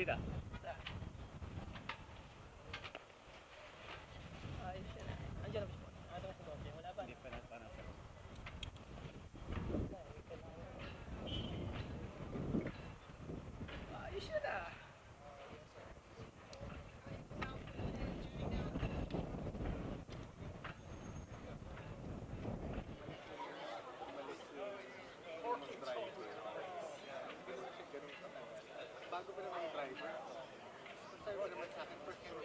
Halika. Ayos yan. Andiyan na ba siya? Ano sa doon? Wala ba? Hindi pa na parang sa ayos yan ah. Bago pa naman yung driver. Sabi mo naman sa akin, first time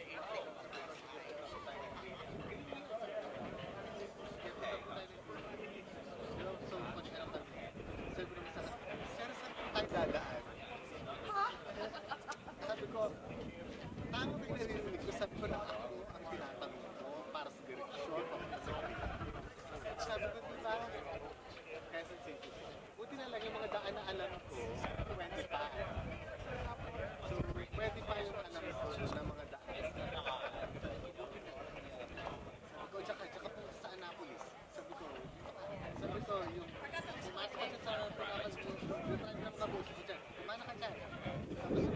so, much alam kami. Sabi mo naman sa akin, sir, saan po tayo dadaan? Sabi ko, tama ba yung narinig ko? Sabi ko na ako ang tinatanong mo para sa direksyon. Sabi ko, diba? Quezon City. Buti na lang yung mga daan na alam ko, 20 pa. So, pwede pa yung alam ko na mga daan. Sabi ko, tsaka po sa Annapolis. Sabi ko, yung pumasok ka sa pagkakas mo, yung marami ng mga boses dyan, kumana ka dyan.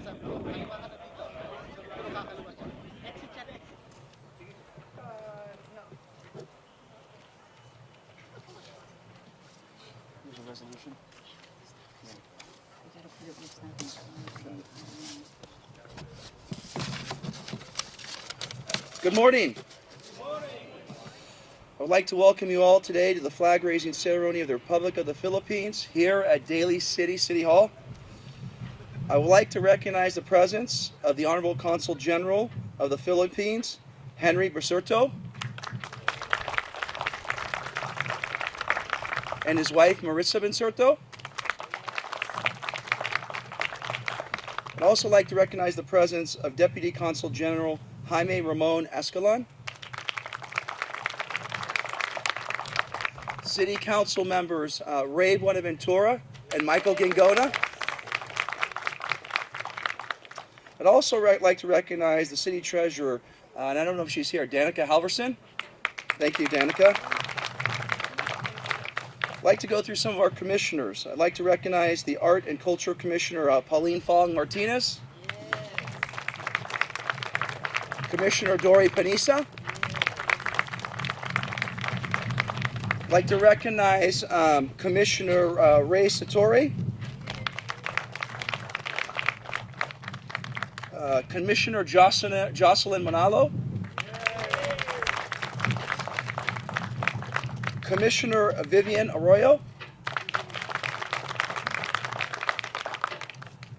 Sabi ko, kaliwa ka na dito. Sabi ko, kakaliwa dyan. Exit dyan, exit. No. There's a resolution. Good morning. I would like to welcome you all today to the flag raising ceremony of the Republic of the Philippines here at Daly City Hall. I would like to recognize the presence of the Honorable Consul General of the Philippines, Henry Basurto, and his wife, Marissa Basurto. I'd also like to recognize the presence of Deputy Consul General Jaime Ramon Escalon, City Council members Ray Buenaventura and Michael Gingona. I'd also like to recognize the City Treasurer, and I don't know if she's here, Danica Halverson. Thank you, Danica. I'd like to go through some of our commissioners. I'd like to recognize the Art and Culture Commissioner, Pauline Fong Martinez. Commissioner Dory Panisa. I'd like to recognize Commissioner Ray Satori. Commissioner Jocelyn Manalo. Commissioner Vivian Arroyo.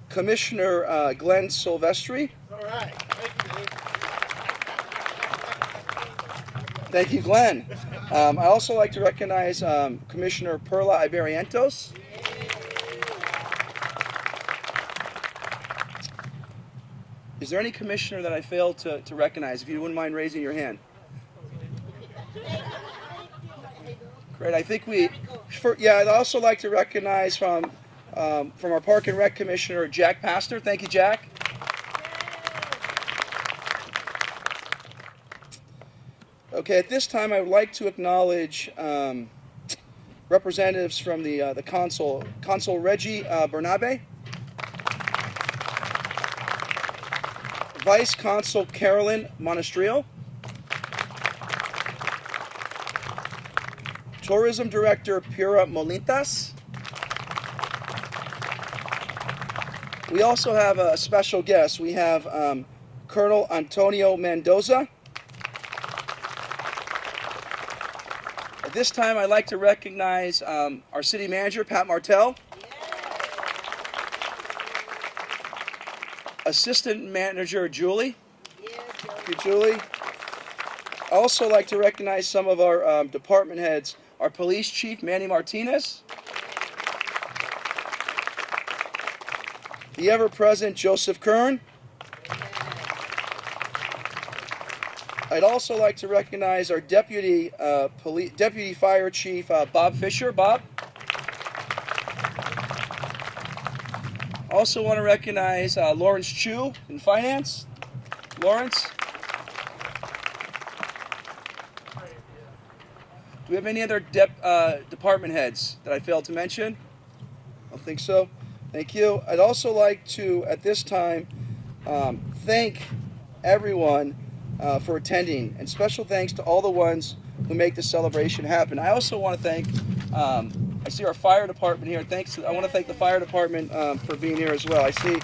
Commissioner Glenn Silvestri. All right. Thank you, Glenn. I also like to recognize Commissioner Perla Iberientos. Is there any commissioner that I failed to recognize? If you wouldn't mind raising your hand. Great. I think I'd also like to recognize from our Park and Rec Commissioner, Jack Pastor. Thank you, Jack. Okay, at this time I would like to acknowledge representatives from the consul, Consul Reggie Bernabe, Vice Consul Carolyn Monastrillo, Tourism Director Pura Molintas. We also have a special guest. We have Colonel Antonio Mendoza. At this time, I'd like to recognize our city manager, Pat Martell. Assistant Manager, Julie. Thank you, Julie. I'd also like to recognize some of our department heads. Our Police Chief, Manny Martinez. The ever-present Joseph Kern. I'd also like to recognize our Deputy Fire Chief, Bob Fisher. Bob. Also want to recognize Lawrence Chu in Finance. Lawrence. Do we have any other department heads that I failed to mention? I don't think so. Thank you. I'd also like to, at this time, thank everyone for attending, and special thanks to all the ones who make this celebration happen. I also want to thank, I see our fire department here. I want to thank the fire department for being here as well. I see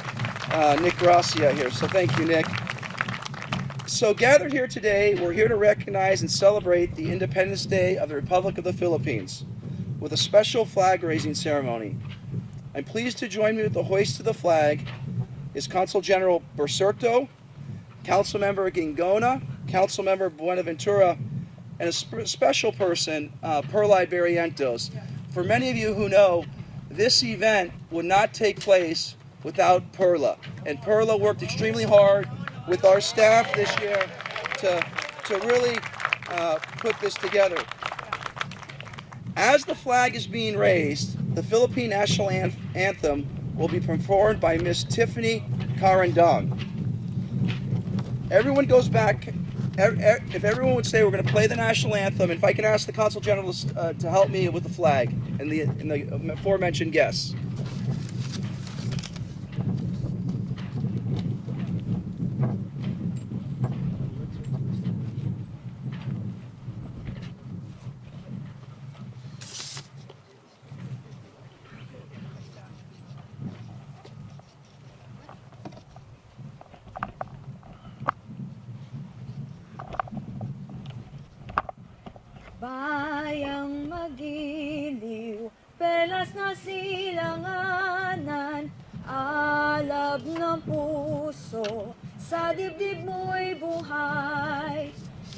Nick Rossi out here, so thank you, Nick. So gathered here today, we're here to recognize and celebrate the Independence Day of the Republic of the Philippines with a special flag-raising ceremony. I'm pleased to join me with the hoist of the flag is Consul General Bercerto, Councilmember Gingona, Councilmember Buenaventura, and a special person, Perlai Barrientos. For many of you who know, this event would not take place without Perla. And Perla worked extremely hard with our staff this year to really put this together. As the flag is being raised, the Philippine National Anthem will be performed by Miss Tiffany Carandong. Everyone goes back. If everyone would say we're going to play the national anthem, if I can ask the Consul General to help me with the flag and the aforementioned guests. Bayang magiliw, pelas na silanganan, alab ng puso, sa dibdib mo'y buhay.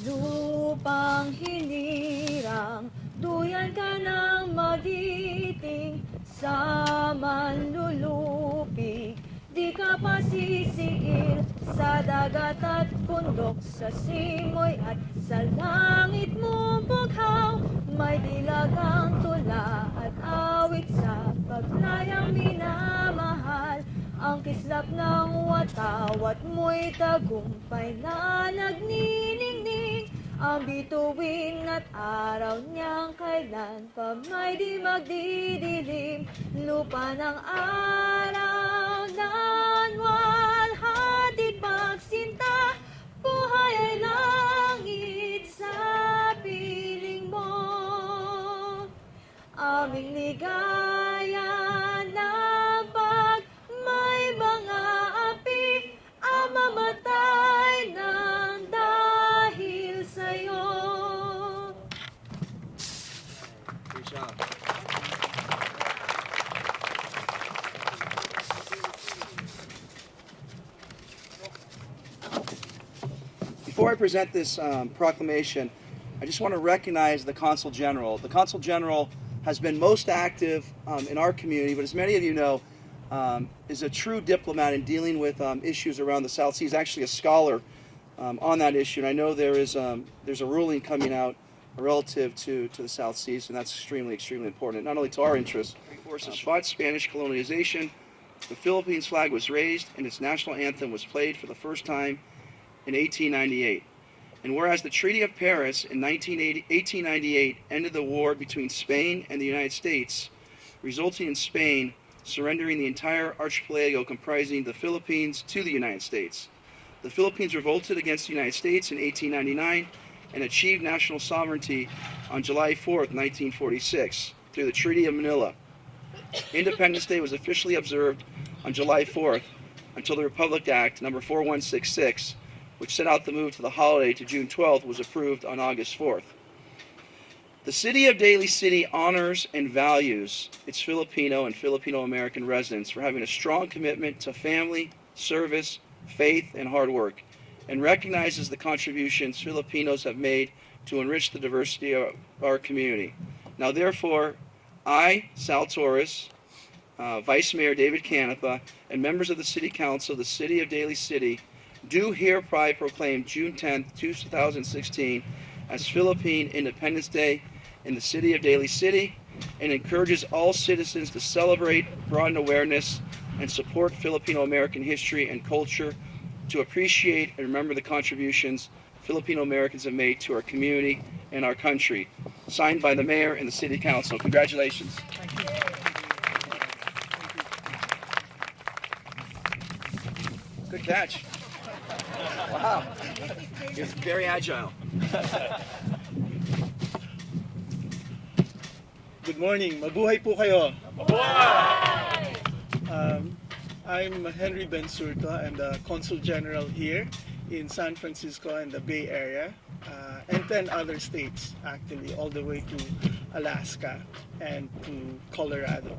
Lupang hinirang, duyan ka ng magiting, sa manlulupig, di ka pasisiil, sa dagat at bundok, sa simoy at sa langit mong bughaw, may dilagang tula at awit sa paglayang minamahal. Ang kislap ng watawat mo'y tagumpay na nagniningning, ang bituin at araw niyang kailan pa may di magdidilim. Lupa ng araw ng walhati pagsinta, buhay ay langit sa piling mo. Aming ligaya ng pag may mga api, ang mamatay ng dahil sa'yo. Good job. Before I present this proclamation, I just want to recognize the Consul General. The Consul General has been most active in our community, but as many of you know, is a true diplomat in dealing with issues around the South Seas. Actually, a scholar on that issue, and I know there's a ruling coming out relative to the South Seas, and that's extremely important, not only to our interests. Forces fought Spanish colonization. The Philippines flag was raised, and its national anthem was played for the first time in 1898. And whereas the Treaty of Paris in 1898 ended the war between Spain and the United States, resulting in Spain surrendering the entire archipelago comprising the Philippines to the United States. The Philippines revolted against the United States in 1899 and achieved national sovereignty on July 4th, 1946, through the Treaty of Manila. Independence Day was officially observed on July 4th until the Republic Act number 4166, which set out the move to the holiday to June 12th, was approved on August 4th. The city of Daly City honors and values its Filipino and Filipino-American residents for having a strong commitment to family, service, faith, and hard work, and recognizes the contributions Filipinos have made to enrich the diversity of our community. Now, therefore, I, Sal Torres, Vice Mayor David Canepa, and members of the City Council of the City of Daly City do hereby proclaim June 10th, 2016 as Philippine Independence Day in the City of Daly City, and encourages all citizens to celebrate, broaden awareness, and support Filipino-American history and culture, to appreciate and remember the contributions Filipino-Americans have made to our community and our country. Signed by the Mayor and the City Council. Congratulations. Thank you. Good catch. Wow. You're very agile. Good morning. Mabuhay po kayo. I'm Henry Bensurto. I'm the Consul General here in San Francisco and the Bay Area, and 10 other states, actually, all the way to Alaska and to Colorado.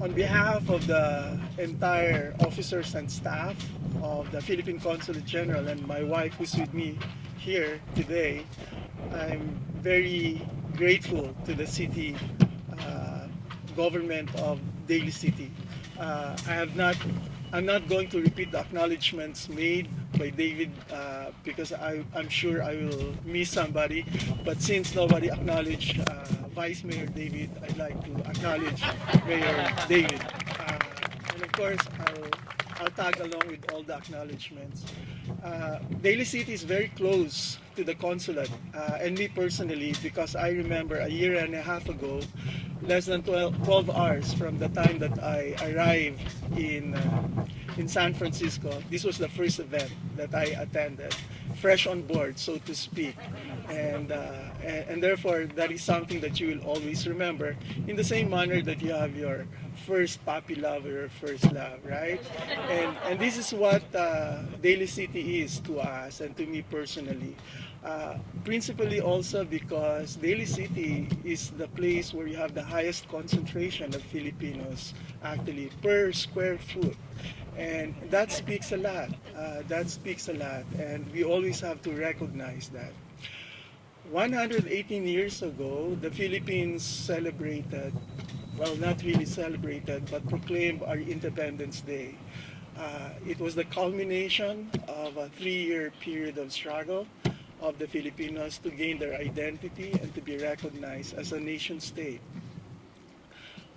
On behalf of the entire officers and staff of the Philippine Consulate General and my wife who's with me here today, I'm very grateful to the city government of Daly City. I'm not going to repeat the acknowledgements made by David because I'm sure I will miss somebody. But since nobody acknowledged Vice Mayor David, I'd like to acknowledge Mayor David. And of course, I'll tag along with all the acknowledgements. Daly City is very close to the consulate, and me personally, because I remember a year and a half ago, less than 12 hours from the time that I arrived in San Francisco, this was the first event that I attended, fresh on board, so to speak. And therefore, that is something that you will always remember in the same manner that you have your first puppy love or your first love, right? And this is what Daly City is to us and to me personally. Principally also because Daly City is the place where you have the highest concentration of Filipinos actually per square foot. And that speaks a lot. That speaks a lot. And we always have to recognize that. 118 years ago, the Philippines celebrated, well, not really celebrated, but proclaimed our Independence Day. It was the culmination of a 3-year period of struggle of the Filipinos to gain their identity and to be recognized as a nation state.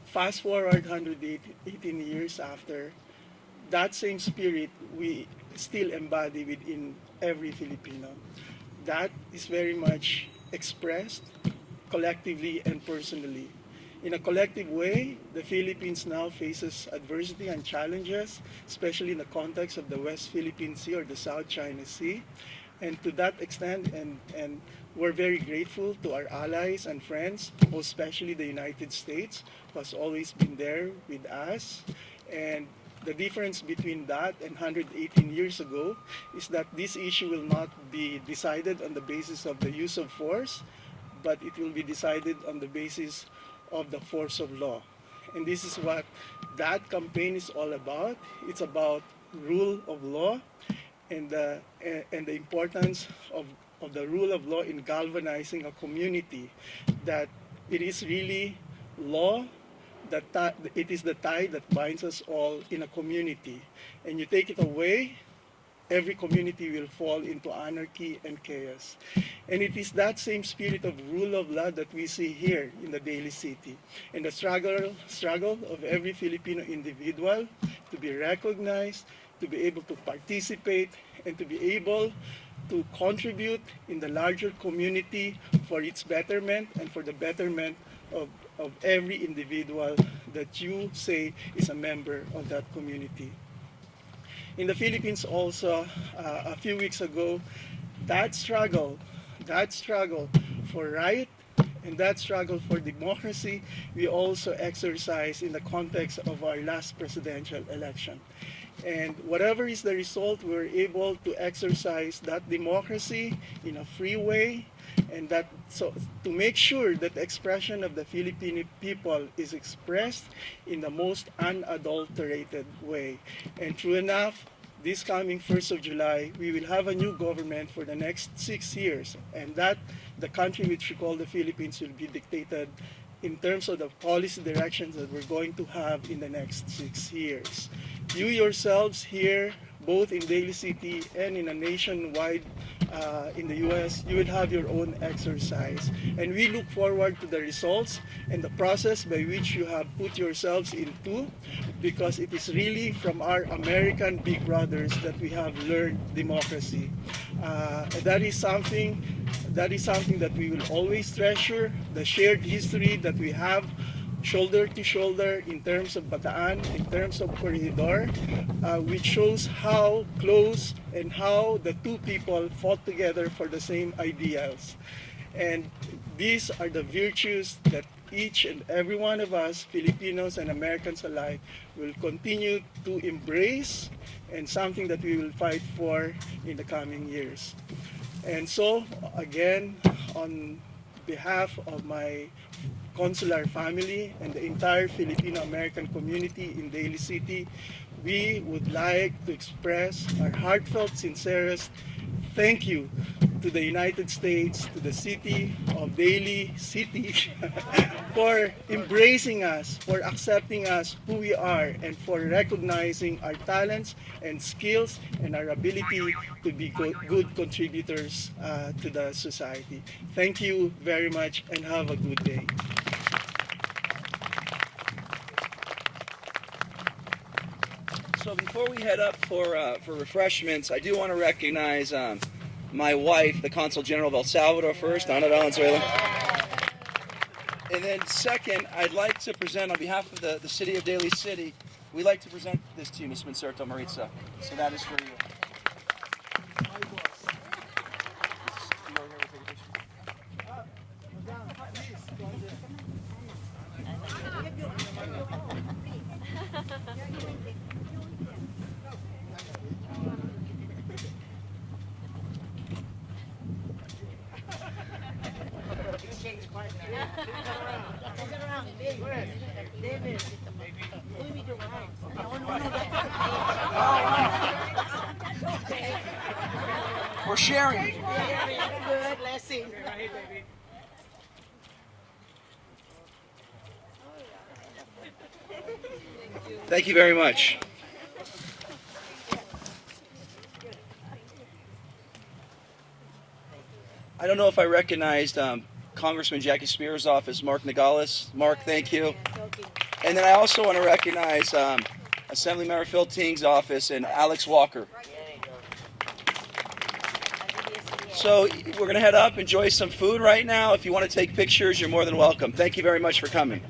Fast forward 118 years after, that same spirit we still embody within every Filipino. That is very much expressed collectively and personally. In a collective way, the Philippines now faces adversity and challenges, especially in the context of the West Philippine Sea or the South China Sea. And to that extent, and we're very grateful to our allies and friends, most especially the United States, who has always been there with us. And the difference between that and 118 years ago is that this issue will not be decided on the basis of the use of force, but it will be decided on the basis of the force of law. And this is what that campaign is all about. It's about rule of law and the importance of the rule of law in galvanizing a community, that it is really law, that it is the tie that binds us all in a community. And you take it away, every community will fall into anarchy and chaos. And it is that same spirit of rule of law that we see here in the Daly City. And the struggle of every Filipino individual to be recognized, to be able to participate, and to be able to contribute in the larger community for its betterment and for the betterment of every individual that you say is a member of that community. In the Philippines also, a few weeks ago, that struggle for right and that struggle for democracy, we also exercise in the context of our last presidential election. And whatever is the result, we're able to exercise that democracy in a free way, and that so to make sure that the expression of the Filipino people is expressed in the most unadulterated way. And true enough, this coming 1st of July, we will have a new government for the next 6 years, and that the country which we call the Philippines will be dictated in terms of the policy directions that we're going to have in the next 6 years. You yourselves here, both in Daly City and in a nationwide in the U.S., you will have your own exercise. And we look forward to the results and the process by which you have put yourselves into, because it is really from our American big brothers that we have learned democracy. That is something that we will always treasure, the shared history that we have shoulder to shoulder in terms of Bataan, in terms of corridor, which shows how close and how the two people fought together for the same ideals. And these are the virtues that each and every one of us, Filipinos and Americans alike, will continue to embrace, and something that we will fight for in the coming years. And so, again, on behalf of my consular family and the entire Filipino-American community in Daly City, we would like to express our heartfelt, sincerest thank you to the United States, to the city of Daly City, for embracing us, for accepting us who we are, and for recognizing our talents and skills and our ability to be good contributors to the society. Thank you very much and have a good day. So before we head up for refreshments, I do want to recognize my wife, the Consul General of El Salvador first, Ana Valenzuela. And then second, I'd like to present on behalf of the city of Daly City, we'd like to present this to you, Ms. Mincerto Maritza. So that is for you. We're sharing. Good blessing. Thank you very much. I don't know if I recognized Congressman Jackie Spears' office, Mark Nogales. Mark, thank you. And then I also want to recognize Assemblymember Phil Ting's office and Alex Walker. So we're going to head up, enjoy some food right now. If you want to take pictures, you're more than welcome. Thank you very much for coming.